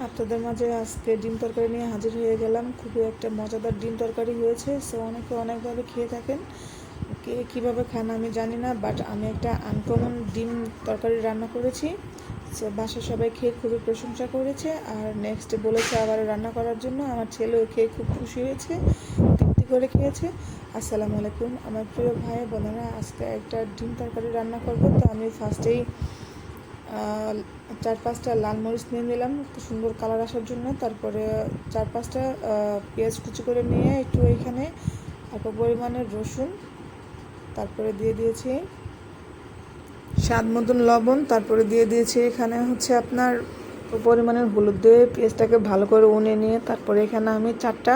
আপনাদের মাঝে আজকে ডিম তরকারি নিয়ে হাজির হয়ে গেলাম। খুবই একটা মজাদার ডিম তরকারি হয়েছে। সো অনেকে অনেকভাবে খেয়ে থাকেন, কে কীভাবে খান আমি জানি না, বাট আমি একটা আনকমন ডিম তরকারি রান্না করেছি। সো বাসার সবাই খেয়ে খুবই প্রশংসা করেছে, আর নেক্সট বলেছে আবার রান্না করার জন্য। আমার ছেলেও খেয়ে খুব খুশি হয়েছে, তৃপ্তি করে খেয়েছে। আসসালামু আলাইকুম আমার প্রিয় ভাই বোনেরা, আজকে একটা ডিম তরকারি রান্না করব। তো আমি ফার্স্টেই 4-5টা লাল মরিচ নিয়ে নিলাম সুন্দর কালার আসার জন্য। তারপরে 4-5টা পেঁয়াজ কুচি করে নিয়ে একটু এখানে অল্প পরিমাণের রসুন, তারপরে দিয়ে দিয়েছি স্বাদ মতন লবণ, তারপরে দিয়ে দিয়েছি এখানে হচ্ছে আপনার পরিমাণের হলুদ দিয়ে পেঁয়াজটাকে ভালো করে উনে নিয়ে তারপরে এখানে আমি 4টা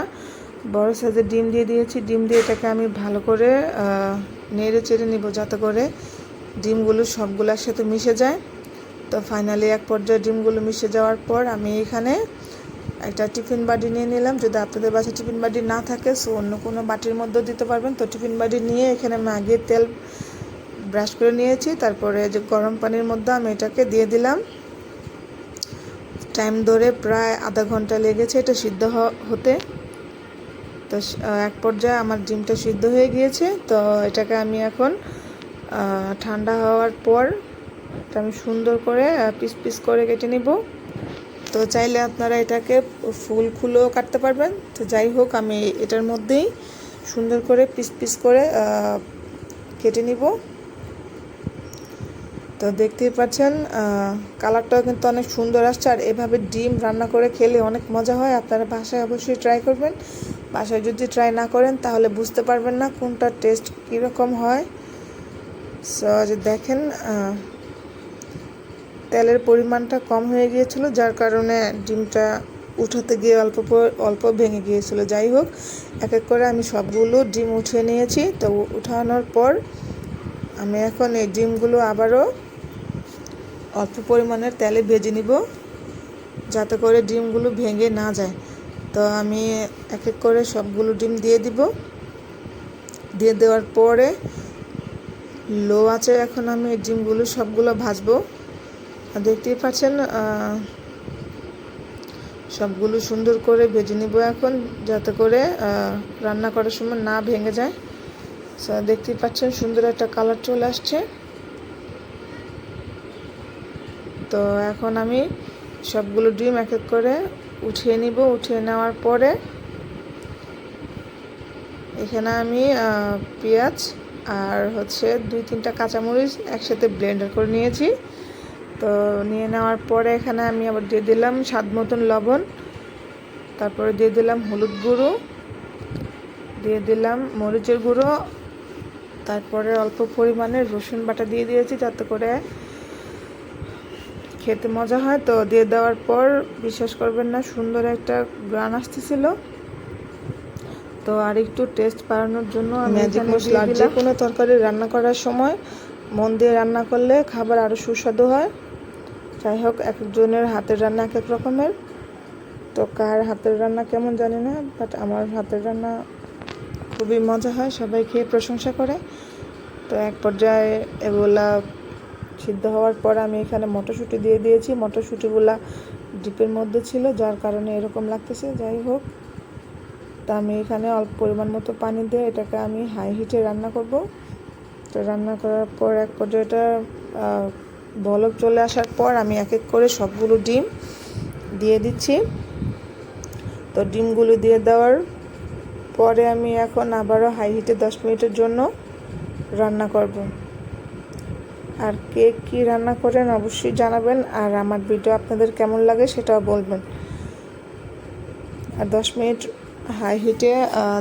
বড় সাইজের ডিম দিয়ে দিয়েছি। ডিম দিয়ে এটাকে আমি ভালো করে নেড়ে চেড়ে নিব যাতে করে ডিমগুলো সবগুলোর সাথে মিশে যায়। তো ফাইনালি এক পর্যায়ে ডিমগুলো মিশে যাওয়ার পর আমি এখানে একটা টিফিন বাটি নিয়ে নিলাম। যদি আপনাদের বাসায় টিফিন বাটি না থাকে সো অন্য কোনো বাটির মধ্যেও দিতে পারবেন। তো টিফিন বাটি নিয়ে এখানে আমি আগে তেল ব্রাশ করে নিয়েছি, তারপরে যে গরম পানির মধ্যে আমি এটাকে দিয়ে দিলাম। টাইম ধরে প্রায় আধা ঘন্টা লেগেছে এটা সিদ্ধ হতে। তো এক পর্যায়ে আমার ডিমটা সিদ্ধ হয়ে গিয়েছে। তো এটাকে আমি এখন ঠান্ডা হওয়ার পর আমি সুন্দর করে পিস পিস করে কেটে নিব। তো চাইলে আপনারা এটাকে ফুল খুলেও কাটতে পারবেন। তো যাই হোক, আমি এটার মধ্যেই সুন্দর করে পিস পিস করে কেটে নিব। তো দেখতেই পাচ্ছেন কালারটাও কিন্তু অনেক সুন্দর আসছে, আর এভাবে ডিম রান্না করে খেলে অনেক মজা হয়। আপনারা বাসায় অবশ্যই ট্রাই করবেন। বাসায় যদি ট্রাই না করেন তাহলে বুঝতে পারবেন না কোনটা টেস্ট কীরকম হয়। সো যে দেখেন তেলের পরিমাণটা কম হয়ে গিয়েছিল, যার কারণে ডিমটা উঠাতে গিয়ে অল্প ভেঙে গিয়েছিল। যাই হোক, এক এক করে আমি সবগুলো ডিম উঠিয়ে নিয়েছি। তো উঠানোর পর আমি এখন এই ডিমগুলো আবারও অল্প পরিমাণের তেলে ভেজে নিব যাতে করে ডিমগুলো ভেঙে না যায়। তো আমি এক এক করে সবগুলো ডিম দিয়ে দিব। দিয়ে দেওয়ার পরে লো আঁচে এখন আমি এই ডিমগুলো সবগুলো ভাজবো। দেখতেই পাচ্ছেন সবগুলো সুন্দর করে ভেজে নিব এখন, যাতে করে রান্না করার সময় না ভেঙে যায়। দেখতেই পাচ্ছেন সুন্দর একটা কালার চলে আসছে। তো এখন আমি সবগুলো ডিম এক এক করে উঠিয়ে নিব। উঠিয়ে নেওয়ার পরে এখানে আমি পেঁয়াজ আর হচ্ছে 2-3টা কাঁচামরিচ একসাথে ব্লেন্ডার করে নিয়েছি। তো নিয়ে নেওয়ার পরে এখানে আমি আবার দিয়ে দিলাম স্বাদ মতন লবণ, তারপরে দিয়ে দিলাম হলুদ গুঁড়ো, দিয়ে দিলাম মরিচের গুঁড়ো, তারপরে অল্প পরিমাণে রসুন বাটা দিয়ে দিয়েছি যাতে করে খেতে মজা হয়। তো দিয়ে দেওয়ার পর বিশ্বাস করবেন না, সুন্দর একটা গ্রান আসতেছিল। তো আর একটু টেস্ট বাড়ানোর জন্য আমি ম্যাজিক মশলা, যে কোনো তরকারি রান্না করার সময় মন দিয়ে রান্না করলে খাবার আরও সুস্বাদু হয়। যাই হোক, এক একজনের হাতের রান্না এক এক রকমের। তো কার হাতের রান্না কেমন জানি না, বাট আমার হাতের রান্না খুবই মজা হয়, সবাই খেয়ে প্রশংসা করে। তো এক পর্যায়ে এগুলা সিদ্ধ হওয়ার পর আমি এখানে মটরশুঁটি দিয়ে দিয়েছি। মটরশুঁটিগুলা ডিপের মধ্যে ছিল, যার কারণে এরকম লাগতেছে। যাই হোক, তা আমি এখানে অল্প পরিমাণ মতো পানি দিয়ে এটাকে আমি হাই হিটে রান্না করব। তো রান্না করার পর এক পর্যায়ে এটা বলক চলে আসার পর আমি এক এক করে সবগুলো ডিম দিয়ে দিচ্ছি। তো ডিমগুলো দিয়ে দেওয়ার পরে আমি এখন আবারও হাই হিটে 10 মিনিটের জন্য রান্না করব। আর কে কী রান্না করেন অবশ্যই জানাবেন, আর আমার ভিডিও আপনাদের কেমন লাগে সেটাও বলবেন। আর 10 মিনিট হাই হিটে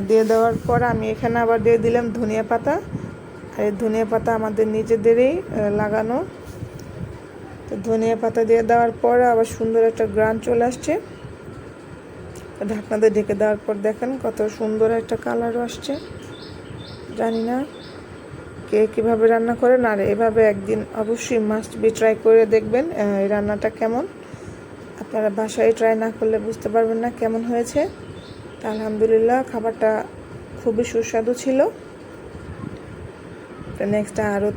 দিয়ে দেওয়ার পর আমি এখানে আবার দিয়ে দিলাম ধনিয়া পাতা। আর এই ধনিয়া পাতা আমাদের নিজেদেরই লাগানো। তো ধনিয়া পাতা দিয়ে দেওয়ার পর আবার সুন্দর একটা গ্রান চলে আসছে। ঢাকনাতে ঢেকে দেওয়ার পর দেখেন কত সুন্দর একটা কালারও আসছে। জানি না কে কীভাবে রান্না করেন, আর এভাবে একদিন অবশ্যই মাস্ট বি ট্রাই করে দেখবেন এই রান্নাটা কেমন। আপনারা বাসায় ট্রাই না করলে বুঝতে পারবেন না কেমন হয়েছে। আলহামদুলিল্লাহ, খাবারটা খুবই সুস্বাদু ছিল। তো নেক্সট আরও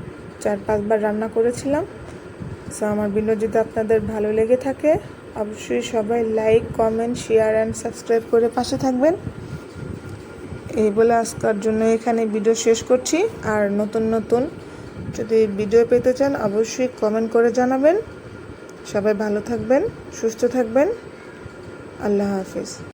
4-5 বার রান্না করেছিলাম। সো আমার ভিডিও যদি আপনাদের ভালো লেগে থাকে অবশ্যই সবাই like, comment, share and subscribe করে পাশে থাকবেন। এই বলে আজকের জন্য এখানে ভিডিও শেষ করছি। আর নতুন নতুন যদি ভিডিও পেতে চান অবশ্যই কমেন্ট করে জানাবেন। সবাই ভালো থাকবেন, সুস্থ থাকবেন। আল্লাহ হাফেজ।